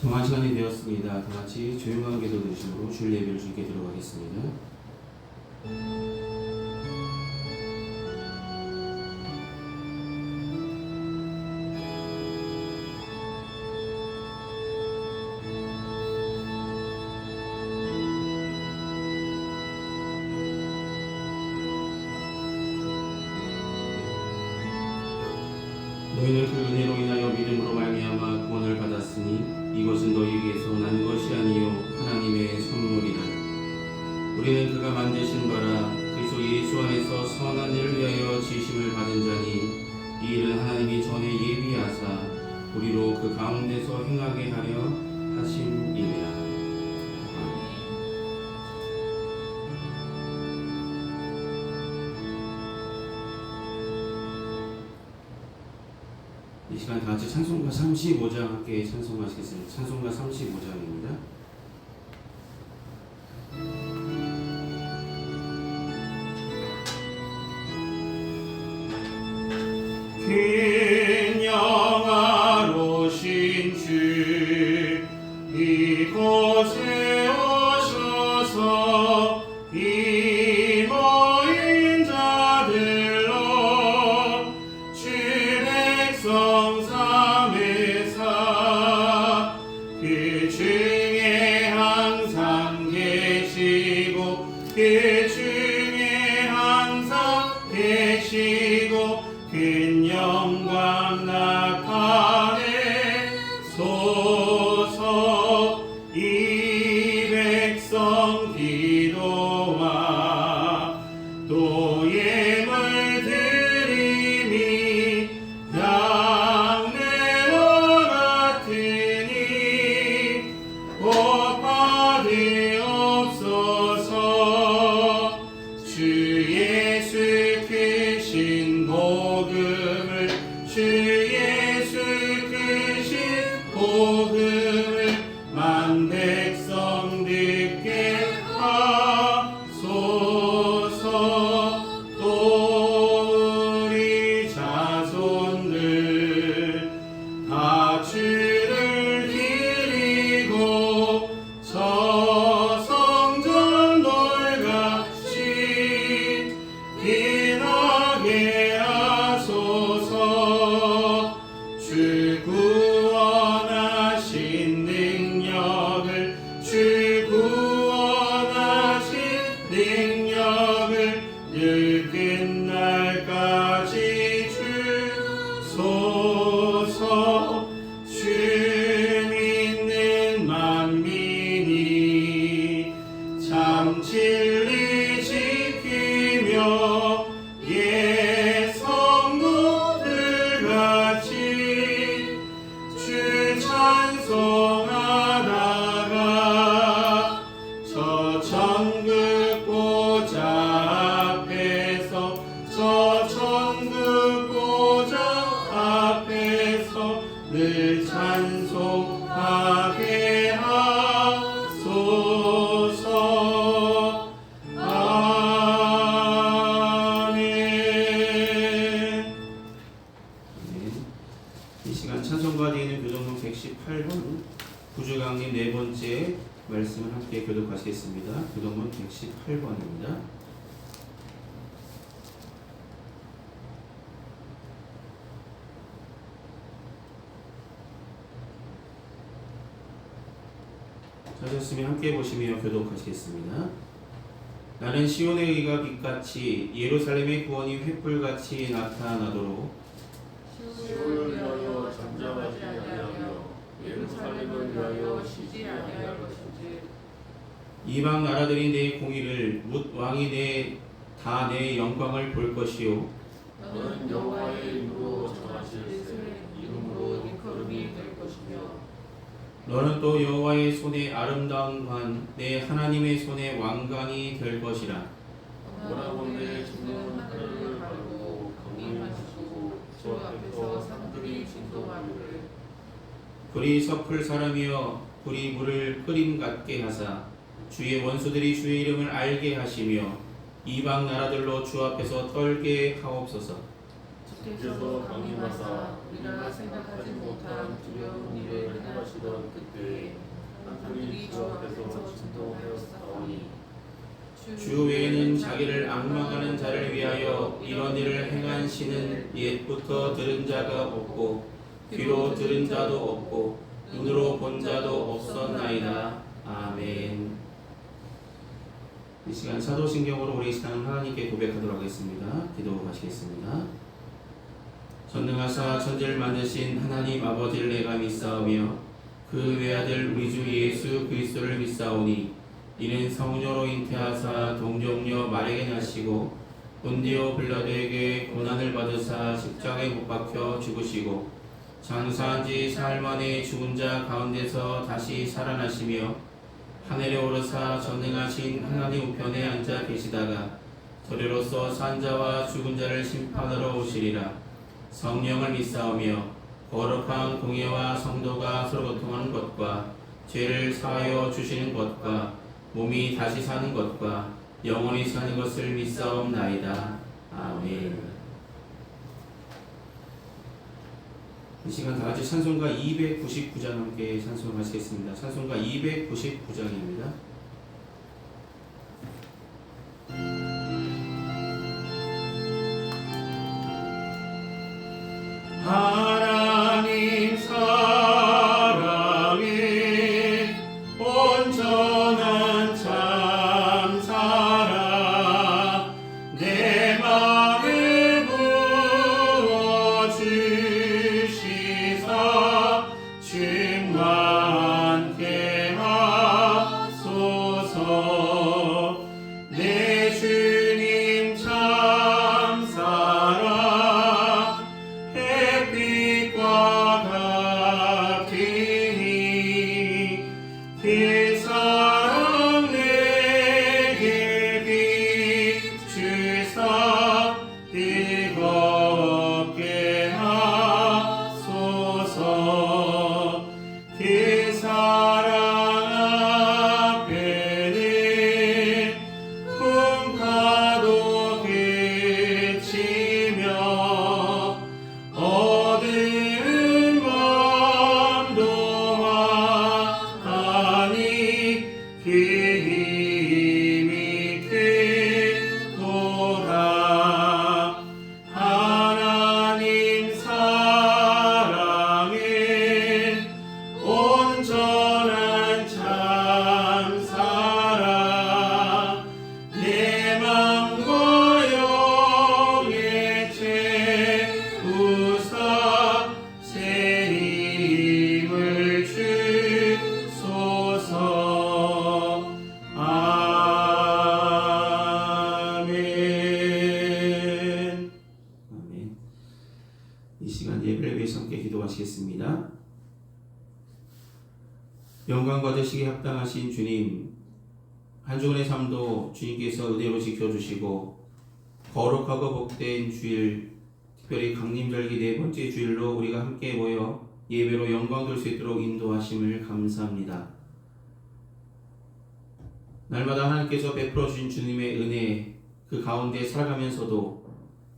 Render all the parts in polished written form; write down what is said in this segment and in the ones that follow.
정한 시간이 되었습니다. 다 같이 조용한 기도 드심으로 주일 예배를 주께 들어가겠습니다. 너희는 그 은혜로 인하여 믿음으로 말미암아 구원을 받았으니 이것은 너희에게서 난 것이 아니요 하나님의 선물이라. 우리는 그가 만드신 바라 그리스도 예수 안에서 선한 일을 위하여 지으심을 받은 자니 이 일은 하나님이 전에 예비하사 우리로 그 가운데서 행하게 하려 하심이니라. 이 시간 다 같이 찬송가 35장 함께 찬송하시겠습니다. 찬송가 35장입니다. 긴 영화로신 주 이곳에 오셔서 이 모인 자들로 주 백성 삼회사 그 중에 항상 계시고 그 중에 항상 계시고 큰 영광 나타내 소서 이 백성 기도와 또 예물 드림이 향내와 같으니 복 받으옵소서. 주 예수 크신 복음을 주 예수 크신 복음을 만 백성 듣게 하소서. 또 우리 자손들 다 주를 기리고 저 성전 돌같이 빛나게 하소서. 주 구원하신 능력을 주 구원하신 능력을 늘 끝날까지 주소서. 주 믿는 만민이 참 진리 지키며 예 성도들 같이 주 찬송하다가 저 천국 보좌 앞에서 저 천국 보좌 앞에서 늘 찬송하게 하소서. 아멘. 이 시간 찬송가 드리는 교독문 118번 구주강림 네 번째 말씀을 함께 교독하시겠습니다. 교독문 118번입니다. 찾으시면 함께 보시며 교독하시겠습니다. 나는 시온의 의가 빛같이 예루살렘의 구원이 횃불같이 나타나도록 시온을 위하여 잠잠하지 아니하며 예루살렘을 위하여 쉬지 아니할 것이지. 이방 나라들이 내 공의를 묻 왕이 다 내 영광을 볼 것이요 너는 여호와의 이름으로 정하실 이름으로 일컬음이 될 것이며 너는 또 여호와의 손에 아름다운 관 내 하나님의 손에 왕관이 될 것이라. 원하건대 주는 하늘을 가르고 경림하시고 주 앞에서 산들이 진동하기를. 불이 섞을 사람이여 불이 물을 끓임 같게 하사 주의 원수들이 주의 이름을 알게 하시며 이방 나라들로 주 앞에서 떨게 하옵소서. 주께서 강림하사 우리가 생각하지 못한 두려운 일을 행하시니 하시던 그때 산들이 주 앞에서 진동하였사오니 주 외에는 자기를 악망하는 자를 위하여 이런 일을 행한 시는 옛부터 들은 자가 없고 귀로 들은 자도 없고 눈으로 본 자도 없었나이다. 아멘. 이 시간 사도신경으로 우리 신앙을 하나님께 고백하도록 하겠습니다. 기도하시겠습니다. 전능하사 천지를 만드신 하나님 아버지를 내가 믿사오며 그 외아들 우리 주 예수 그리스도를 믿사오니 이는 성녀로 잉태하사 동정녀 마리아에게 나시고 본디오 빌라도에게 고난을 받으사 십자가에 못 박혀 죽으시고 장사한 지 사흘 만에 죽은 자 가운데서 다시 살아나시며 하늘에 오르사 전능하신 하나님 우편에 앉아 계시다가 저리로서 산 자와 죽은 자를 심판하러 오시리라. 성령을 믿사오며 거룩한 공예와 성도가 서로 교통하는 것과 죄를 사하여 주시는 것과 몸이 다시 사는 것과 영원히 사는 것을 믿사옵나이다. 아멘. 이 시간 다 같이 찬송가 299장 함께 찬송하시겠습니다. 찬송가 299장입니다. 하나님 사랑에 온전한 참 사랑 내 맘에 부어주시사 충만케 하소서. 내 주님 참 사랑 햇빛과 같으니 그 사랑 내게 비추사 뜨겁게 하소서. 그 사랑 앞에는 풍파도 그치며 어두운 맘도 하니 그 힘이 크도다. 하나님 사랑은 온전한 참 사랑 내 맘과 영에 채우사 새 힘을 주소서. 아멘. 아멘. 이 시간 예배를 위해서 함께 기도하시겠습니다. 영광 받으시기 합당하신 주님, 한 주간의 삶도 주님께서 은혜로 지켜주시고 거룩하고 복된 주일, 특별히 강림절기 네 번째 주일로 우리가 함께 모여 예배로 영광 돌 수 있도록 인도하심을 감사합니다. 날마다 하나님께서 베풀어 주신 주님의 은혜, 그 가운데 살아가면서도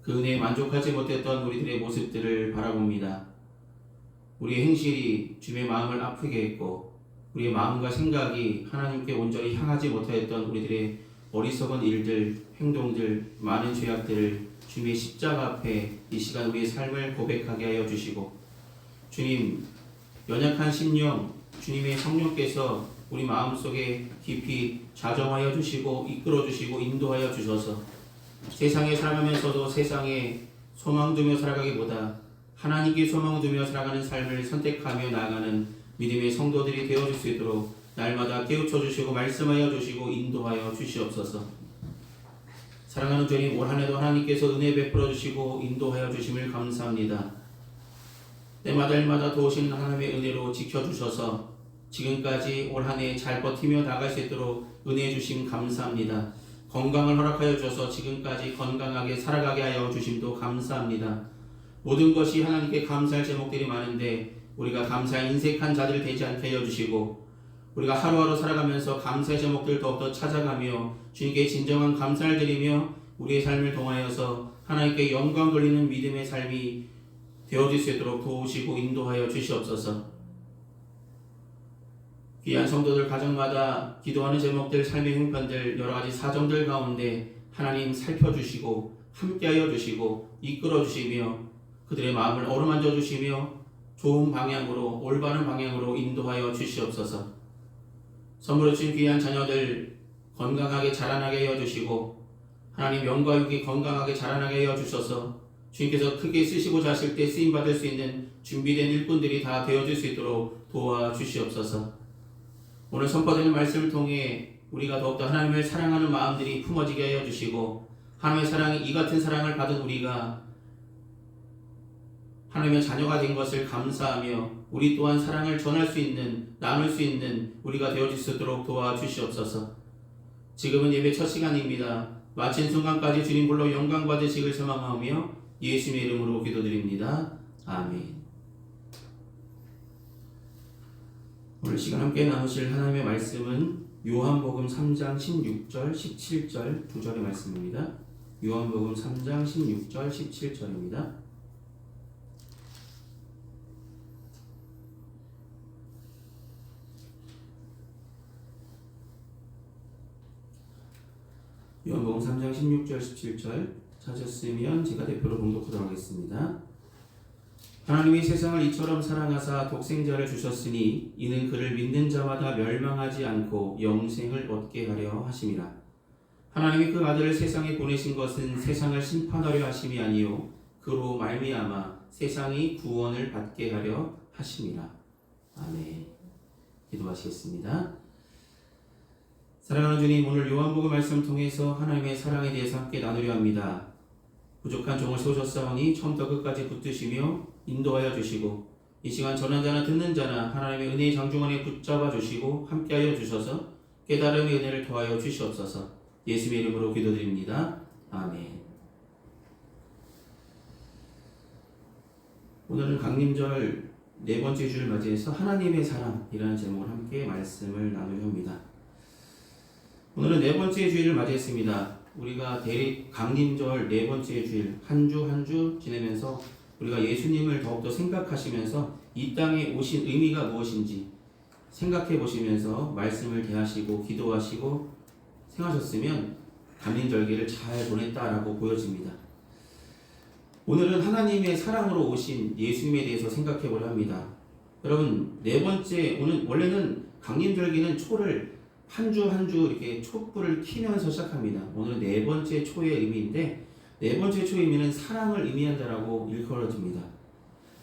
그 은혜에 만족하지 못했던 우리들의 모습들을 바라봅니다. 우리의 행실이 주님의 마음을 아프게 했고 우리의 마음과 생각이 하나님께 온전히 향하지 못하였던 우리들의 어리석은 일들, 행동들, 많은 죄악들을 주님의 십자가 앞에 이 시간 우리의 삶을 고백하게 하여 주시고, 주님, 연약한 심령, 주님의 성령께서 우리 마음속에 깊이 자정하여 주시고 이끌어 주시고 인도하여 주셔서 세상에 살아가면서도 세상에 소망 두며 살아가기보다 하나님께 소망 두며 살아가는 삶을 선택하며 나아가는 믿음의 성도들이 되어줄 수 있도록 날마다 깨우쳐 주시고 말씀하여 주시고 인도하여 주시옵소서. 사랑하는 주님, 올 한해도 하나님께서 은혜 베풀어 주시고 인도하여 주심을 감사합니다. 때마다 일마다 도우시는 하나님의 은혜로 지켜주셔서 지금까지 올 한해 잘 버티며 나갈 수 있도록 은혜 주심 감사합니다. 건강을 허락하여 주셔서 지금까지 건강하게 살아가게 하여 주심도 감사합니다. 모든 것이 하나님께 감사할 제목들이 많은데 우리가 감사에 인색한 자들 되지 않게 하여 주시고, 우리가 하루하루 살아가면서 감사의 제목들 더욱더 찾아가며 주님께 진정한 감사를 드리며 우리의 삶을 통하여서 하나님께 영광 돌리는 믿음의 삶이 되어질 수 있도록 도우시고 인도하여 주시옵소서. 귀한 성도들 가정마다 기도하는 제목들, 삶의 형편들, 여러 가지 사정들 가운데 하나님 살펴주시고 함께하여 주시고 이끌어 주시며 그들의 마음을 어루만져 주시며 좋은 방향으로 올바른 방향으로 인도하여 주시옵소서. 선물로 주신 귀한 자녀들 건강하게 자라나게 하여 주시고 하나님 영과 육이 건강하게 자라나게 하여 주셔서 주님께서 크게 쓰시고자 하실 때 쓰임받을 수 있는 준비된 일꾼들이 다 되어줄 수 있도록 도와주시옵소서. 오늘 선포되는 말씀을 통해 우리가 더욱더 하나님을 사랑하는 마음들이 품어지게 하여 주시고 하나님의 사랑이 이 같은 사랑을 받은 우리가 하나님의 자녀가 된 것을 감사하며 우리 또한 사랑을 전할 수 있는 나눌 수 있는 우리가 되어질 수 있도록 도와주시옵소서. 지금은 예배 첫 시간입니다. 마친 순간까지 주님 불러 영광 받으시길 소망하며 예수님의 이름으로 기도드립니다. 아멘. 오늘 시간 함께 나누실 하나님의 말씀은 요한복음 3장 16절 17절 두 절의 말씀입니다. 요한복음 3장 16절 17절입니다. 요한복음 3장 16절 17절 찾았으면 제가 대표로 봉독하도록 하겠습니다. 하나님이 세상을 이처럼 사랑하사 독생자를 주셨으니 이는 그를 믿는 자마다 멸망하지 않고 영생을 얻게 하려 하심이라. 하나님이 그 아들을 세상에 보내신 것은 세상을 심판하려 하심이 아니요 그로 말미암아 세상이 구원을 받게 하려 하심이라. 아멘. 기도하시겠습니다. 사랑하는 주님, 오늘 요한복음 말씀을 통해서 하나님의 사랑에 대해서 함께 나누려 합니다. 부족한 종을 세우셨사오니 처음부터 끝까지 붙드시며 인도하여 주시고 이 시간 전한 자나 듣는 자나 하나님의 은혜의 장중 안에 붙잡아 주시고 함께하여 주셔서 깨달음의 은혜를 더하여 주시옵소서. 예수의 이름으로 기도드립니다. 아멘. 오늘은 강림절 네 번째 주를 맞이해서 하나님의 사랑이라는 제목으로 함께 말씀을 나누려 합니다. 오늘은 네 번째 주일을 맞이했습니다. 우리가 강림절 네 번째 주일 한 주 한 주 지내면서 우리가 예수님을 더욱더 생각하시면서 이 땅에 오신 의미가 무엇인지 생각해 보시면서 말씀을 대하시고 기도하시고 생하셨으면 강림절기를 잘 보냈다라고 보여집니다. 오늘은 하나님의 사랑으로 오신 예수님에 대해서 생각해 보려 합니다. 여러분, 네 번째, 오늘 원래는 강림절기는 초를 한 주 한 주 이렇게 촛불을 켜면서 시작합니다. 오늘 네 번째 초의 의미인데 네 번째 초의 의미는 사랑을 의미한다라고 일컬어집니다.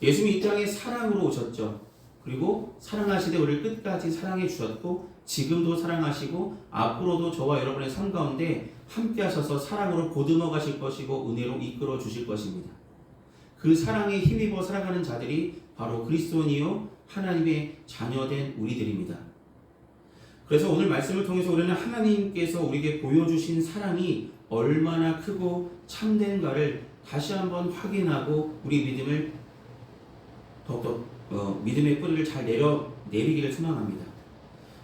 예수님이 이 땅에 사랑으로 오셨죠. 그리고 사랑하시되 우리를 끝까지 사랑해 주셨고 지금도 사랑하시고 앞으로도 저와 여러분의 삶 가운데 함께 하셔서 사랑으로 보듬어 가실 것이고 은혜로 이끌어 주실 것입니다. 그 사랑에 힘입어 살아가는 자들이 바로 그리스도인이요 하나님의 자녀된 우리들입니다. 그래서 오늘 말씀을 통해서 우리는 하나님께서 우리에게 보여주신 사랑이 얼마나 크고 참된가를 다시 한번 확인하고 우리 믿음을 더욱더 믿음의 뿌리를 잘 내리기를 소망합니다.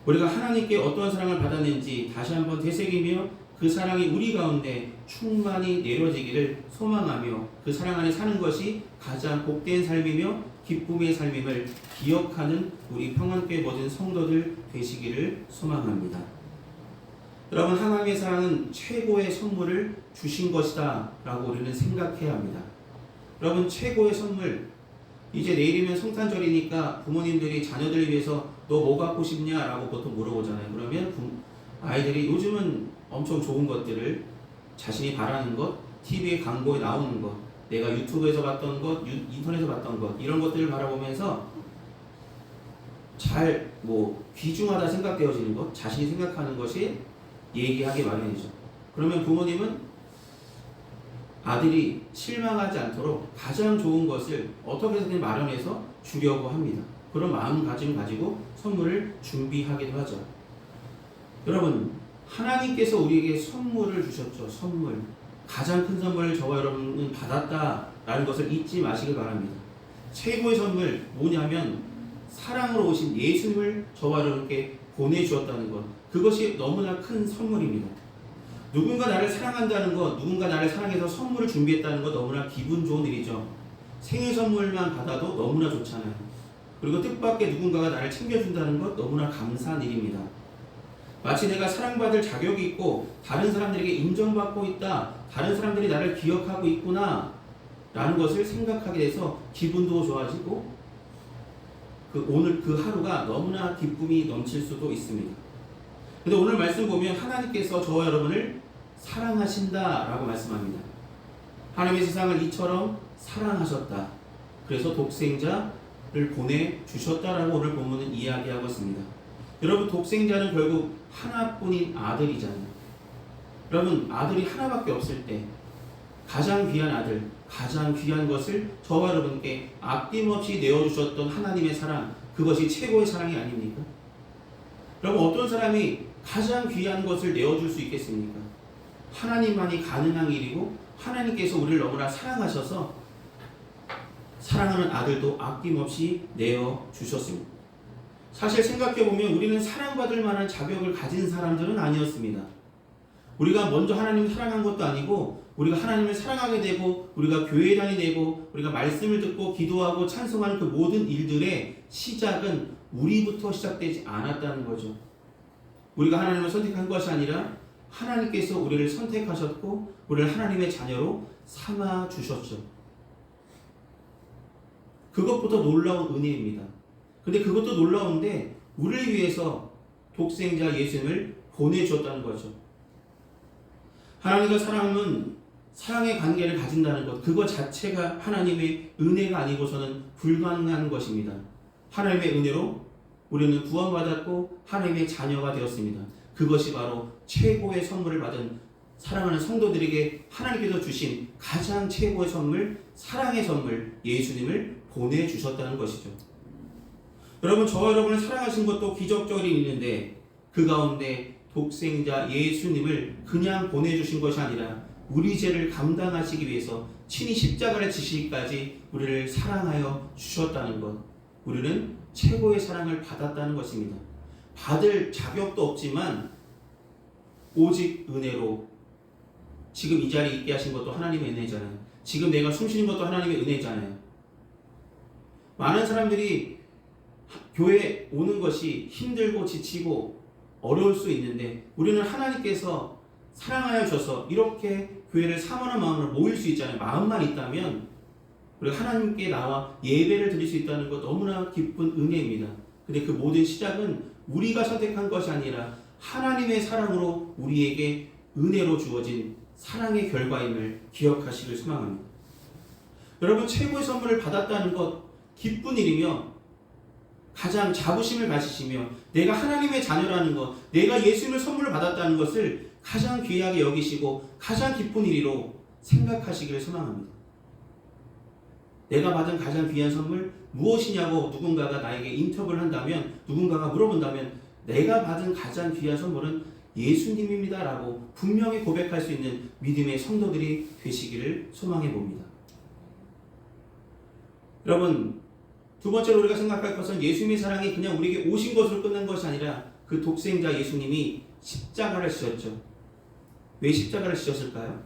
우리가 하나님께 어떠한 사랑을 받았는지 다시 한번 되새기며 그 사랑이 우리 가운데 충만히 내려지기를 소망하며 그 사랑 안에 사는 것이 가장 복된 삶이며 기쁨의 삶임을 기억하는 우리 평안교회 모든 성도들 되시기를 소망합니다. 여러분, 하나님의 사랑은 최고의 선물을 주신 것이다 라고 우리는 생각해야 합니다. 여러분, 최고의 선물, 이제 내일이면 성탄절이니까 부모님들이 자녀들을 위해서 너 뭐 갖고 싶냐 라고 보통 물어보잖아요. 그러면 아이들이 요즘은 엄청 좋은 것들을 자신이 바라는 것, TV에 광고에 나오는 것, 내가 유튜브에서 봤던 것, 인터넷에서 봤던 것, 이런 것들을 바라보면서 잘 귀중하다 생각되어지는 것, 자신이 생각하는 것이 얘기하기 마련이죠. 그러면 부모님은 아들이 실망하지 않도록 가장 좋은 것을 어떻게 해서든 마련해서 주려고 합니다. 그런 마음가짐 가지고 선물을 준비하기도 하죠. 여러분, 하나님께서 우리에게 선물을 주셨죠. 선물. 가장 큰 선물을 저와 여러분은 받았다라는 것을 잊지 마시길 바랍니다. 최고의 선물 뭐냐면 사랑으로 오신 예수님을 저와 여러분께 보내주었다는 것. 그것이 너무나 큰 선물입니다. 누군가 나를 사랑한다는 것, 누군가 나를 사랑해서 선물을 준비했다는 것 너무나 기분 좋은 일이죠. 생일 선물만 받아도 너무나 좋잖아요. 그리고 뜻밖의 누군가가 나를 챙겨준다는 것 너무나 감사한 일입니다. 마치 내가 사랑받을 자격이 있고 다른 사람들에게 인정받고 있다, 다른 사람들이 나를 기억하고 있구나 라는 것을 생각하게 돼서 기분도 좋아지고 오늘 그 하루가 너무나 기쁨이 넘칠 수도 있습니다. 근데 오늘 말씀 보면 하나님께서 저와 여러분을 사랑하신다라고 말씀합니다. 하나님의 세상을 이처럼 사랑하셨다. 그래서 독생자를 보내주셨다라고 오늘 본문은 이야기하고 있습니다. 여러분, 독생자는 결국 하나뿐인 아들이잖아요. 여러분, 아들이 하나밖에 없을 때 가장 귀한 아들, 가장 귀한 것을 저와 여러분께 아낌없이 내어주셨던 하나님의 사랑, 그것이 최고의 사랑이 아닙니까? 여러분, 어떤 사람이 가장 귀한 것을 내어줄 수 있겠습니까? 하나님만이 가능한 일이고 하나님께서 우리를 너무나 사랑하셔서 사랑하는 아들도 아낌없이 내어주셨습니다. 사실 생각해보면 우리는 사랑받을 만한 자격을 가진 사람들은 아니었습니다. 우리가 먼저 하나님을 사랑한 것도 아니고 우리가 하나님을 사랑하게 되고 우리가 교회에 다니게 되고 우리가 말씀을 듣고 기도하고 찬송하는 그 모든 일들의 시작은 우리부터 시작되지 않았다는 거죠. 우리가 하나님을 선택한 것이 아니라 하나님께서 우리를 선택하셨고 우리를 하나님의 자녀로 삼아 주셨죠. 그것부터 놀라운 은혜입니다. 근데 그것도 놀라운데 우리를 위해서 독생자 예수님을 보내주셨다는 거죠. 하나님과 사람은 사랑의 관계를 가진다는 것, 그것 자체가 하나님의 은혜가 아니고서는 불가능한 것입니다. 하나님의 은혜로 우리는 구원받았고 하나님의 자녀가 되었습니다. 그것이 바로 최고의 선물을 받은 사랑하는 성도들에게 하나님께서 주신 가장 최고의 선물, 사랑의 선물, 예수님을 보내주셨다는 것이죠. 여러분, 저와 여러분을 사랑하신 것도 기적적인 일인데 그 가운데 독생자 예수님을 그냥 보내주신 것이 아니라 우리 죄를 감당하시기 위해서 친히 십자가를 지시기까지 우리를 사랑하여 주셨다는 것, 우리는 최고의 사랑을 받았다는 것입니다. 받을 자격도 없지만 오직 은혜로 지금 이 자리에 있게 하신 것도 하나님의 은혜잖아요. 지금 내가 숨쉬는 것도 하나님의 은혜잖아요. 많은 사람들이 교회에 오는 것이 힘들고 지치고 어려울 수 있는데 우리는 하나님께서 사랑하여 주셔서 이렇게 교회를 사모하는 마음으로 모일 수 있잖아요. 마음만 있다면 우리가 하나님께 나와 예배를 드릴 수 있다는 것 너무나 기쁜 은혜입니다. 근데 그 모든 시작은 우리가 선택한 것이 아니라 하나님의 사랑으로 우리에게 은혜로 주어진 사랑의 결과임을 기억하시길 소망합니다. 여러분, 최고의 선물을 받았다는 것 기쁜 일이며 가장 자부심을 가지시며 내가 하나님의 자녀라는 것, 내가 예수님을 선물을 받았다는 것을 가장 귀하게 여기시고 가장 기쁜 일이로 생각하시기를 소망합니다. 내가 받은 가장 귀한 선물 무엇이냐고 누군가가 나에게 인터뷰를 한다면, 누군가가 물어본다면 내가 받은 가장 귀한 선물은 예수님입니다 라고 분명히 고백할 수 있는 믿음의 성도들이 되시기를 소망해 봅니다. 여러분, 두 번째로 우리가 생각할 것은 예수님의 사랑이 그냥 우리에게 오신 것으로 끝난 것이 아니라 그 독생자 예수님이 십자가를 지셨죠. 왜 십자가를 지셨을까요?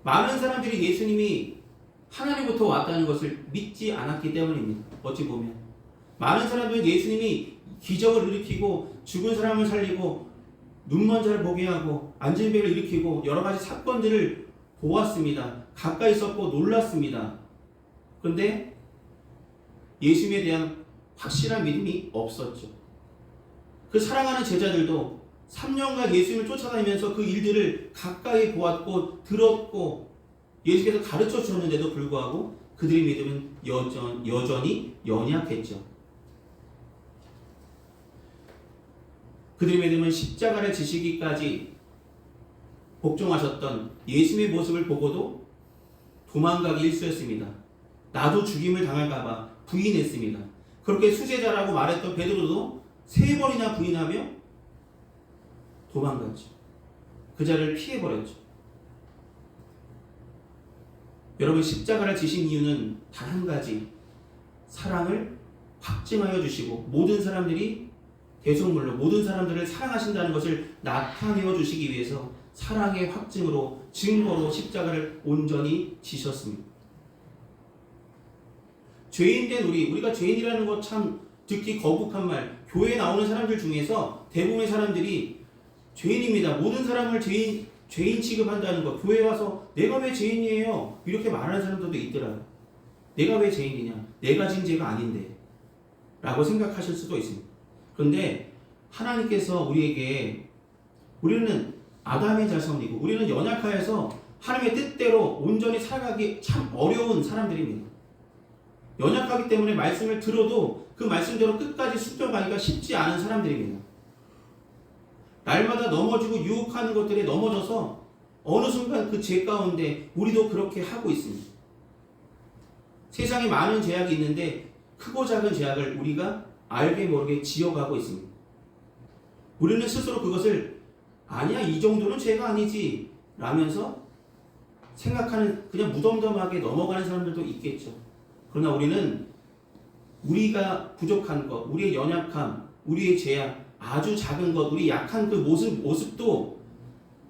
많은 사람들이 예수님이 하나님부터 왔다는 것을 믿지 않았기 때문입니다. 어찌 보면 많은 사람들은 예수님이 기적을 일으키고 죽은 사람을 살리고 눈먼 자를 보게 하고 앉은 배를 일으키고 여러 가지 사건들을 보았습니다. 가까이 있었고 놀랐습니다. 그런데 예수님에 대한 확실한 믿음이 없었죠. 그 사랑하는 제자들도 3년간 예수님을 쫓아다니면서 그 일들을 가까이 보았고 들었고 예수께서 가르쳐 주셨는데도 불구하고 그들의 믿음은 여전히 연약했죠. 그들의 믿음은 십자가를 지시기까지 복종하셨던 예수님의 모습을 보고도 도망가기 일쑤였습니다. 나도 죽임을 당할까봐 부인했습니다. 그렇게 수제자라고 말했던 베드로도 3번이나 부인하며 도망갔죠. 그 자리를 피해버렸죠. 여러분, 십자가를 지신 이유는 단 한 가지, 사랑을 확증하여 주시고 모든 사람들이 대속물로 모든 사람들을 사랑하신다는 것을 나타내어 주시기 위해서 사랑의 확증으로 증거로 십자가를 온전히 지셨습니다. 죄인된 우리가 죄인이라는 것 참 듣기 거북한 말. 교회에 나오는 사람들 중에서 대부분의 사람들이 죄인입니다. 모든 사람을 죄인 취급한다는 것. 교회에 와서 내가 왜 죄인이에요? 이렇게 말하는 사람들도 있더라고요. 내가 왜 죄인이냐? 내가 진 죄가 아닌데 라고 생각하실 수도 있습니다. 그런데 하나님께서 우리는 아담의 자손이고 우리는 연약하여서 하나님의 뜻대로 온전히 살아가기 참 어려운 사람들입니다. 연약하기 때문에 말씀을 들어도 그 말씀대로 끝까지 순종하기가 쉽지 않은 사람들입니다. 날마다 넘어지고 유혹하는 것들에 넘어져서 어느 순간 그 죄 가운데 우리도 그렇게 하고 있습니다. 세상에 많은 죄악이 있는데 크고 작은 죄악을 우리가 알게 모르게 지어가고 있습니다. 우리는 스스로 그것을 아니야 이 정도는 죄가 아니지 라면서 생각하는 그냥 무덤덤하게 넘어가는 사람들도 있겠죠. 그러나 우리는 우리가 부족한 것, 우리의 연약함, 우리의 죄악, 아주 작은 것, 우리 약한 그 모습도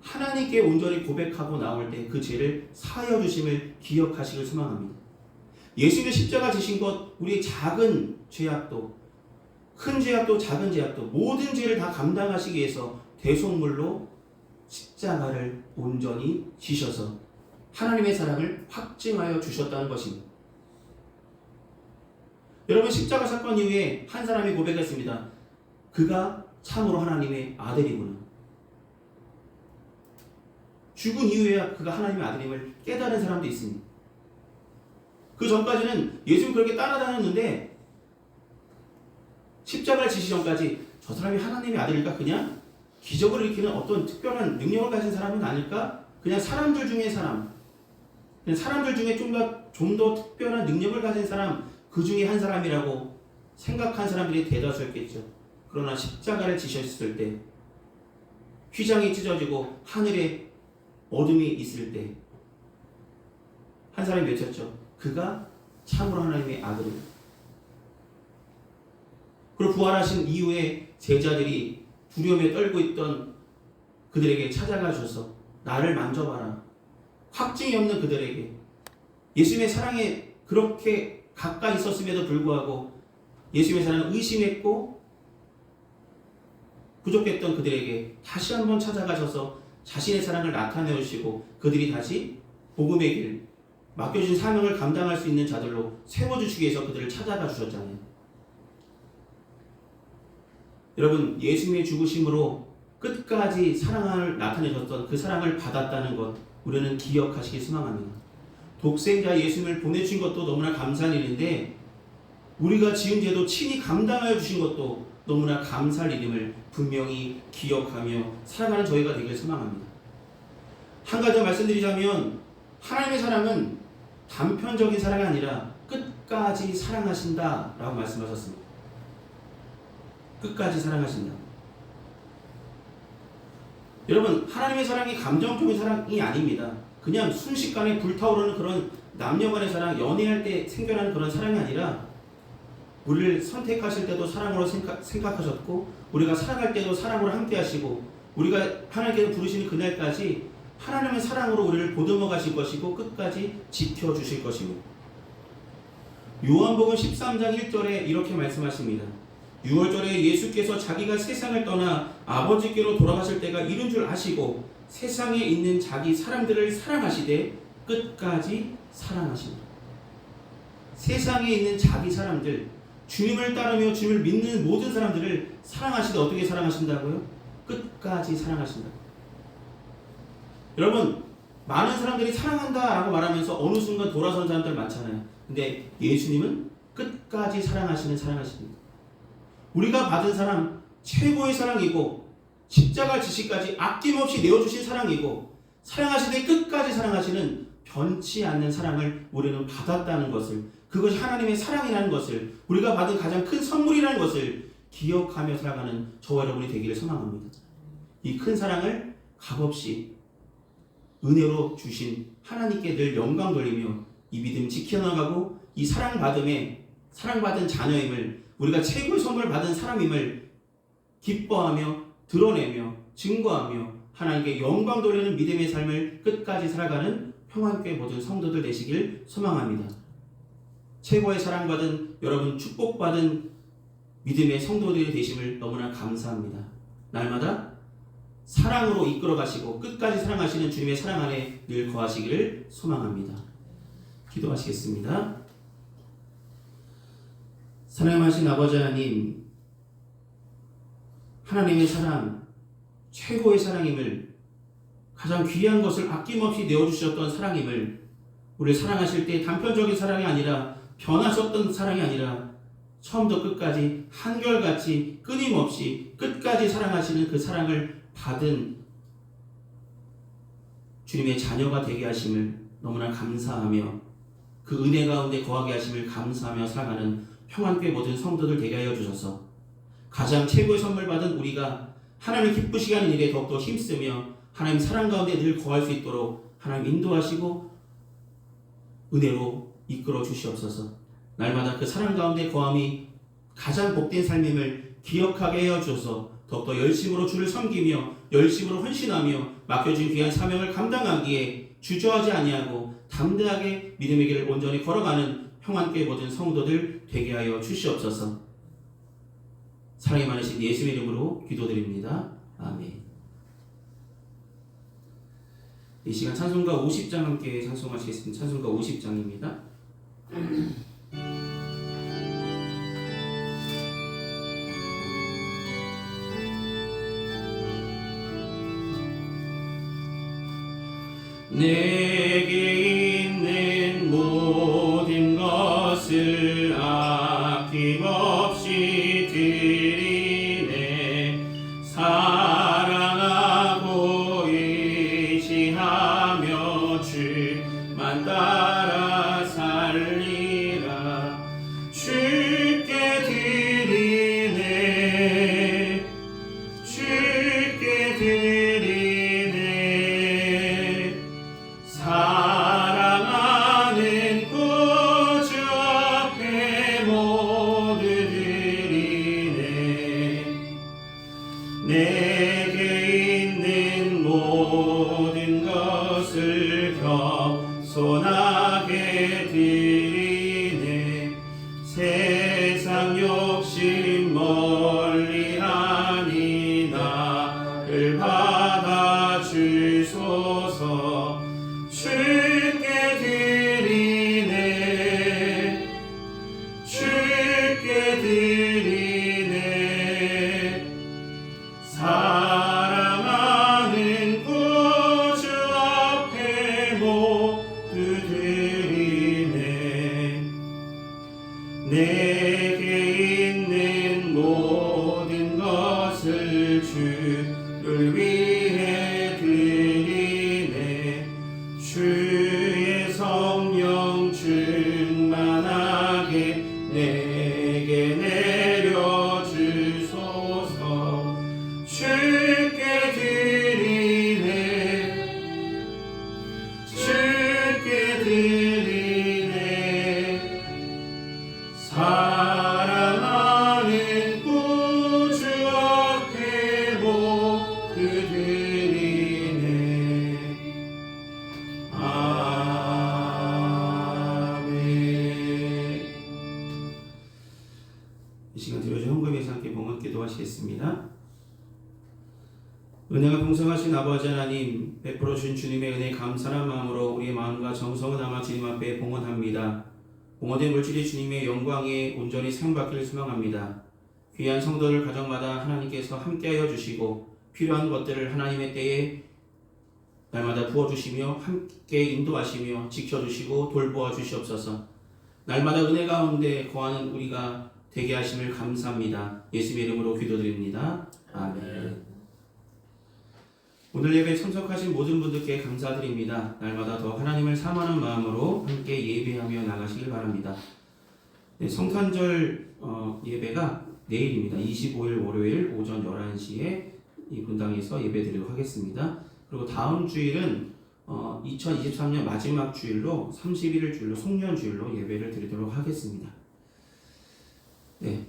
하나님께 온전히 고백하고 나올 때 그 죄를 사하여 주심을 기억하시길 소망합니다. 예수님의 십자가 지신 것, 우리의 작은 죄악도, 큰 죄악도 작은 죄악도 모든 죄를 다 감당하시기 위해서 대속물로 십자가를 온전히 지셔서 하나님의 사랑을 확증하여 주셨다는 것입니다. 여러분 십자가 사건 이후에 한 사람이 고백했습니다. 그가 참으로 하나님의 아들이구나. 죽은 이후에야 그가 하나님의 아들임을 깨달은 사람도 있습니다. 그 전까지는 예수님 그렇게 따라다녔는데 십자가를 지시기 전까지 저 사람이 하나님의 아들일까? 그냥 기적을 일으키는 어떤 특별한 능력을 가진 사람은 아닐까? 그냥 사람들 중에 사람, 그냥 사람들 중에 좀 더 특별한 능력을 가진 사람, 그 중에 한 사람이라고 생각한 사람들이 대다수였겠죠. 그러나 십자가를 지셨을 때 휘장이 찢어지고 하늘에 어둠이 있을 때 한 사람이 외쳤죠. 그가 참으로 하나님의 아들이다. 그리고 부활하신 이후에 제자들이 두려움에 떨고 있던 그들에게 찾아가 주셔서 나를 만져봐라. 확증이 없는 그들에게 예수님의 사랑에 그렇게 가까이 있었음에도 불구하고 예수님의 사랑을 의심했고 부족했던 그들에게 다시 한번 찾아가셔서 자신의 사랑을 나타내 주시고 그들이 다시 복음의 길, 맡겨진 사명을 감당할 수 있는 자들로 세워주시기 위해서 그들을 찾아가 주셨잖아요. 여러분 예수님의 죽으심으로 끝까지 사랑을 나타내셨던 그 사랑을 받았다는 것 우리는 기억하시기 소망합니다. 독생자 예수님을 보내주신 것도 너무나 감사한 일인데 우리가 지은 죄도 친히 감당하여 주신 것도 너무나 감사할 일임을 분명히 기억하며 살아가는 저희가 되길 소망합니다. 한 가지 더 말씀드리자면 하나님의 사랑은 단편적인 사랑이 아니라 끝까지 사랑하신다 라고 말씀하셨습니다. 끝까지 사랑하신다. 여러분 하나님의 사랑이 감정적인 사랑이 아닙니다. 그냥 순식간에 불타오르는 그런 남녀간의 사랑, 연애할 때 생겨나는 그런 사랑이 아니라 우리를 선택하실 때도 사랑으로 생각하셨고 우리가 살아갈 때도 사랑으로 함께 하시고 우리가 하나님께서 부르시는 그날까지 하나님의 사랑으로 우리를 보듬어 가실 것이고 끝까지 지켜주실 것입니다. 요한복음 13장 1절에 이렇게 말씀하십니다. 6월절에 예수께서 자기가 세상을 떠나 아버지께로 돌아가실 때가 이른 줄 아시고 세상에 있는 자기 사람들을 사랑하시되 끝까지 사랑하신다. 세상에 있는 자기 사람들, 주님을 따르며 주님을 믿는 모든 사람들을 사랑하시되 어떻게 사랑하신다고요? 끝까지 사랑하신다. 여러분 많은 사람들이 사랑한다라고 말하면서 어느 순간 돌아선 사람들 많잖아요. 근데 예수님은 끝까지 사랑하십니다. 우리가 받은 사랑 최고의 사랑이고 십자가 지시까지 아낌없이 내어주신 사랑이고 사랑하시되 끝까지 사랑하시는 변치 않는 사랑을 우리는 받았다는 것을 그것이 하나님의 사랑이라는 것을 우리가 받은 가장 큰 선물이라는 것을 기억하며 살아가는 저와 여러분이 되기를 소망합니다. 이 큰 사랑을 값없이 은혜로 주신 하나님께 늘 영광 돌리며 이 믿음 지켜나가고 이 사랑받은 자녀임을 우리가 최고의 선물을 받은 사람임을 기뻐하며 드러내며 증거하며 하나님께 영광 돌리는 믿음의 삶을 끝까지 살아가는 평안교회 모든 성도들 되시길 소망합니다. 최고의 사랑받은 여러분 축복받은 믿음의 성도들이 되심을 너무나 감사합니다. 날마다 사랑으로 이끌어 가시고 끝까지 사랑하시는 주님의 사랑 안에 늘 거하시기를 소망합니다. 기도하시겠습니다. 사랑하신 아버지 하나님, 하나님의 사랑, 최고의 사랑임을, 가장 귀한 것을 아낌없이 내어주셨던 사랑임을, 우리를 사랑하실 때 단편적인 사랑이 아니라 변하셨던 사랑이 아니라 처음부터 끝까지 한결같이 끊임없이 끝까지 사랑하시는 그 사랑을 받은 주님의 자녀가 되게 하심을 너무나 감사하며 그 은혜 가운데 거하게 하심을 감사하며 살아가는 평안교회 모든 성도들 되게 하여 주셔서 가장 최고의 선물 받은 우리가 하나님 기쁘시게 하는 일에 더욱더 힘쓰며 하나님 사랑 가운데 늘 거할 수 있도록 하나님 인도하시고 은혜로 이끌어 주시옵소서. 날마다 그 사랑 가운데 거함이 가장 복된 삶임을 기억하게 하여 주셔서 더욱더 열심으로 주를 섬기며 열심으로 헌신하며 맡겨진 귀한 사명을 감당하기에 주저하지 아니하고 담대하게 믿음의 길을 온전히 걸어가는 평안교회 모든 성도들 되게 하여 주시옵소서. 사랑이 많으신 예수의 이름으로 기도드립니다. 아멘. 이 시간 찬송가 50장 함께 찬송하시겠습니다. 찬송가 50장입니다. 내게 있는 모든 것을 아낌없이 드리네. 사랑하고 의지하며 주만 따라 살리라. 주께 드리네. 주께 드리네. 사랑하는 구주 앞에 모두 드리네. 내게 있는 모든 것을 겸손하게 드리네. 세상 욕심 멀리하니 나를 받아 주소서. 주께 드리네. 주께 드리네. 사랑하는 구주 앞에 모두 드리네. 내게 있는 모든 것을 주를 위해 드리네. 주의 성령 충만하게 내게 내려주소서. 주께 드리네. 주께 드리네. 사랑하는 구주 앞에 모두 드리네. 아멘. 이 시간 들어주신 헌금에서 함께 봉헌 기도하시겠습니다. 은혜가 풍성하신 아버지 하나님, 베풀어 주신 주님의 은혜 감사한 마음으로 우리의 마음과 정성을 담아 주님 앞에 봉헌합니다. 봉헌된 물질이 주님의 영광에 온전히 사용받기를 소망합니다. 귀한 성도들 가정마다 하나님께서 함께하여 주시고 필요한 것들을 하나님의 때에 날마다 부어주시며 함께 인도하시며 지켜주시고 돌보아 주시옵소서. 날마다 은혜 가운데 거하는 우리가 되게 하심을 감사합니다. 예수의 이름으로 기도드립니다. 아멘. 오늘 예배에 참석하신 모든 분들께 감사드립니다. 날마다 더 하나님을 사모하는 마음으로 함께 예배하며 나가시길 바랍니다. 네, 성탄절 예배가 내일입니다. 25일 월요일 오전 11시에 이 분당에서 예배드리도록 하겠습니다. 그리고 다음 주일은 2023년 마지막 주일로 31일 주일로 송년주일로 예배를 드리도록 하겠습니다. 네,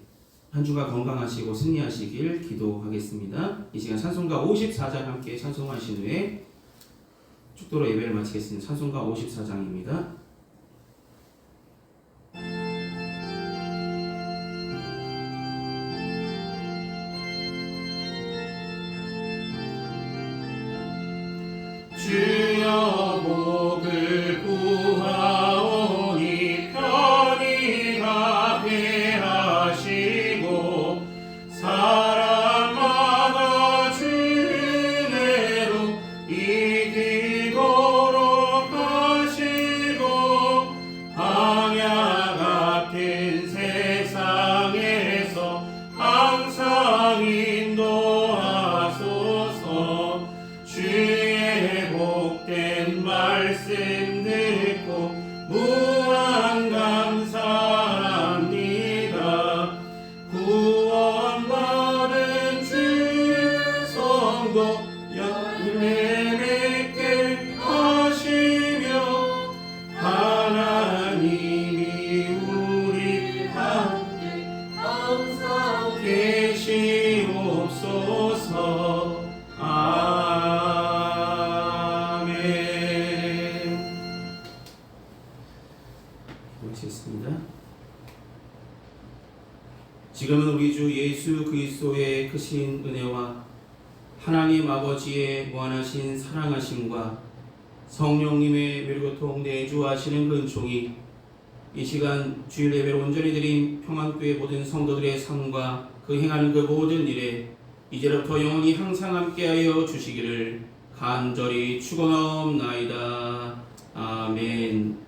한 주가 건강하시고 승리하시길 기도하겠습니다. 이 시간 찬송가 54장 함께 찬송하신 후에 축도로 예배를 마치겠습니다. 찬송가 54장입니다. 지금은 우리 주 예수 그리스도의 크신 은혜와 하나님 아버지의 무한하신 사랑하심과 성령님의 멸교통 내주하시는 근총이 이 시간 주일 예배를 온전히 드린 평안교회 모든 성도들의 삶과 그 행하는 그 모든 일에 이제로부터 영원히 항상 함께하여 주시기를 간절히 축원하옵나이다. 아멘.